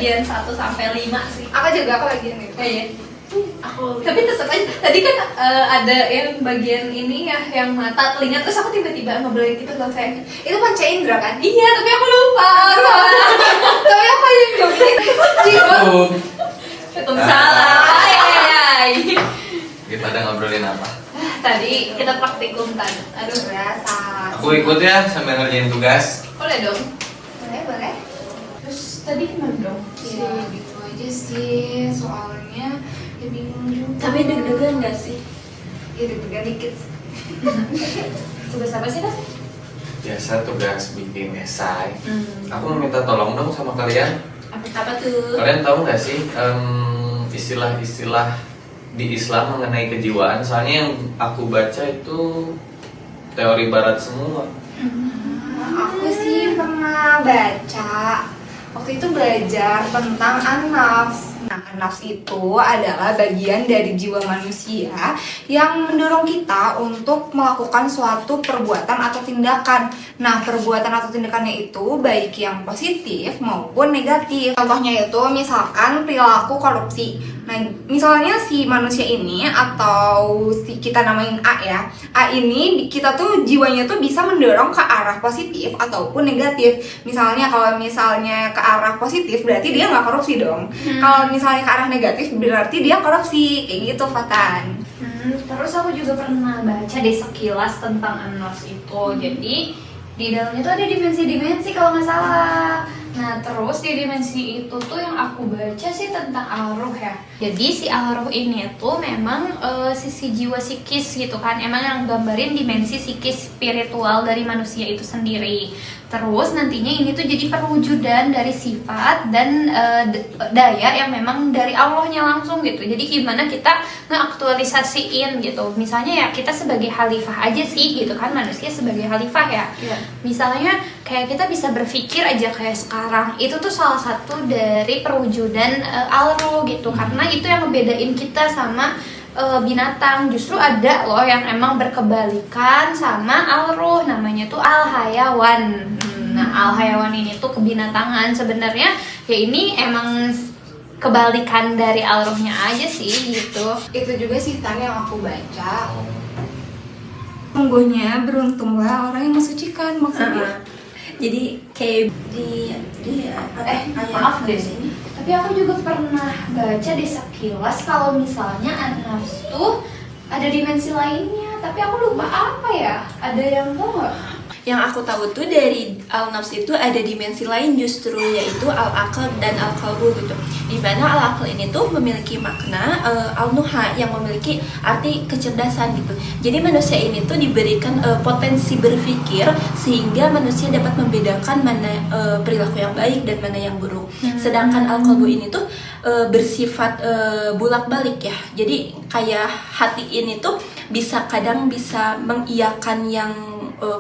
bagian 1-5 sih. Aku juga, aku bagian itu. Iya. Tapi tetap aja tadi kan ada yang bagian ini ya, yang mata, telinga, terus aku tiba-tiba ngeblank gitu loh kayak Itu panca indera kan? iya, tapi aku lupa. Tapi aku yang joget jiwa. Waalaikumsalam. Ay. Kita pada ngobrolin apa? Tadi kita praktikum kan. Aduh, Berasa. Aku ikut ya sambil ngerjain tugas. boleh dong. Boleh. Terus tadi gimana dong? Ya gitu aja sih, soalnya ya bingung juga. Tapi deg-degan gak sih? Ya deg-degan dikit. Tugas apa sih, Tas? Biasa tugas bikin esai. Aku mau minta tolong dong sama kalian. Apa tuh? Kalian tahu nggak sih istilah-istilah di Islam mengenai kejiwaan? Soalnya yang aku baca itu teori barat semua. Aku sih pernah baca. Waktu itu belajar tentang an-nafs. Nah, an-nafs itu adalah bagian dari jiwa manusia yang mendorong kita untuk melakukan suatu perbuatan atau tindakan. Nah, perbuatan atau tindakannya itu baik yang positif maupun negatif. Contohnya itu misalkan perilaku korupsi. Nah, misalnya si manusia ini atau si kita namain A ya. A ini kita tuh jiwanya tuh bisa mendorong ke arah positif ataupun negatif. Misalnya kalau misalnya ke arah positif berarti dia nggak korupsi dong. Kalau misalnya ke arah negatif berarti dia korupsi. Kayak gitu, Fatan. Terus aku juga pernah baca deh sekilas tentang an-nafs itu. Jadi di dalamnya tuh ada dimensi-dimensi kalau nggak salah. Nah, terus di dimensi itu tuh yang aku baca sih tentang al-ruh ya. Jadi si al-ruh ini tuh memang sisi jiwa psikis gitu kan. Emang yang gambarin dimensi psikis spiritual dari manusia itu sendiri. Terus nantinya ini tuh jadi perwujudan dari sifat dan daya yang memang dari Allahnya langsung gitu. Jadi gimana kita ngeaktualisasiin gitu. Misalnya ya kita sebagai khalifah aja sih gitu kan, manusia sebagai khalifah ya. Misalnya kayak kita bisa berpikir aja kayak sekarang, itu tuh salah satu dari perwujudan al-ruh gitu. Karena itu yang ngebedain kita sama binatang. Justru ada loh yang emang berkebalikan sama al-ruh, namanya tuh al-hayawan. Nah, al-hayawan ini tuh kebinatangan. Sebenarnya ya ini emang kebalikan dari al-ruhnya aja sih gitu. Itu juga sih Tan yang aku baca. Sungguhnya beruntunglah orang yang mensucikan, maksudnya. Jadi kayak di Maaf deh, tapi aku juga pernah baca di sekilas kalau misalnya an-nafs tuh ada dimensi lainnya, tapi aku lupa apa ya. Ada yang tahu nggak? yang aku tahu tuh dari al-nafs itu ada dimensi lain justru, yaitu al-aql dan al-qalbu gitu. Dimana al-aql ini tuh memiliki makna al-nuha yang memiliki arti kecerdasan gitu. Jadi manusia ini tuh diberikan potensi berpikir sehingga manusia dapat membedakan mana perilaku yang baik dan mana yang buruk. Sedangkan al-qalbu ini tuh bersifat bolak-balik ya. Jadi kayak hati ini tuh kadang bisa mengiyakan yang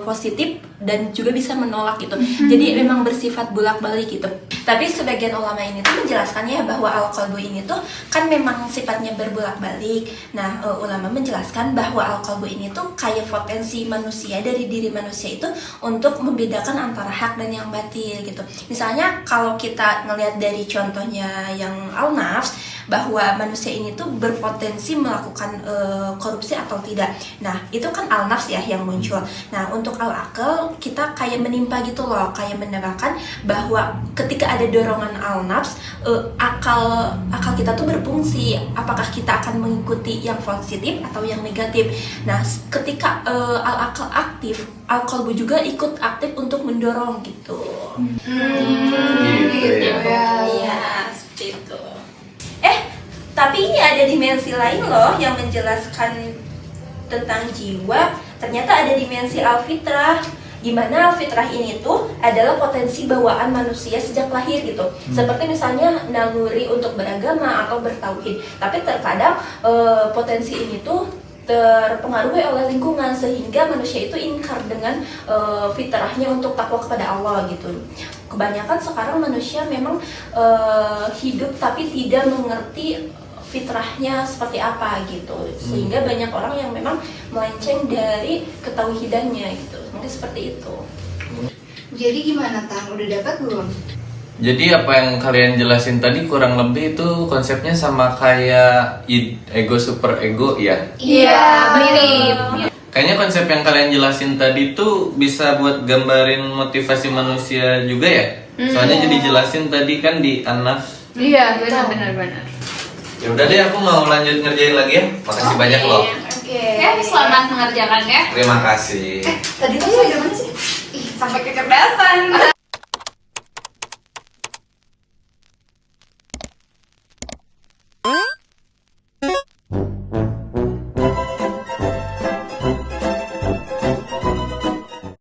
positif dan juga bisa menolak gitu. Jadi memang bersifat bolak-balik gitu. Tapi sebagian ulama ini tuh menjelaskannya bahwa al-qalbu ini tuh kan memang sifatnya berbolak-balik. Nah, ulama menjelaskan bahwa al-qalbu ini tuh kayak potensi manusia dari diri manusia itu untuk membedakan antara hak dan yang batil gitu. Misalnya kalau kita ngelihat dari contohnya yang al-nafs, bahwa manusia ini tuh berpotensi melakukan korupsi atau tidak. Nah, itu kan al-nafs ya yang muncul. Nah, untuk al-aql kita kayak menimpa gitu loh, kayak menerangkan bahwa ketika ada dorongan al-nafs, akal kita tuh berfungsi. Apakah kita akan mengikuti yang positif atau yang negatif? Nah, ketika al-aql aktif, al-qalbu juga ikut aktif untuk mendorong gitu. Gitu ya. Iya, seperti itu. Tapi ini ada dimensi lain loh yang menjelaskan tentang jiwa. Ternyata ada dimensi al-fitrah, di mana al-fitrah ini tuh adalah potensi bawaan manusia sejak lahir gitu. Seperti misalnya naluri untuk beragama atau bertauhid. Tapi terkadang potensi ini tuh terpengaruhi oleh lingkungan sehingga manusia itu ingkar dengan fitrahnya untuk takwa kepada Allah gitu. Kebanyakan sekarang manusia memang hidup tapi tidak mengerti fitrahnya seperti apa gitu, sehingga banyak orang yang memang melenceng dari ketauhidannya gitu. Mungkin seperti itu. Jadi gimana Tan? Udah dapat belum? Jadi apa yang kalian jelasin tadi kurang lebih itu konsepnya sama kayak ego super ego ya? Iya, mirip. Kayaknya konsep yang kalian jelasin tadi tuh bisa buat gambarin motivasi manusia juga ya? Soalnya jadi jelasin tadi kan di An-Nafs. Iya, benar. Ya udah deh, aku mau lanjut ngerjain lagi ya. Makasih banyak loh. Oke. Selamat mengerjakan ya. Terima kasih. Tadi tuh sampai mana sih? Ih, sampai kecerdasan.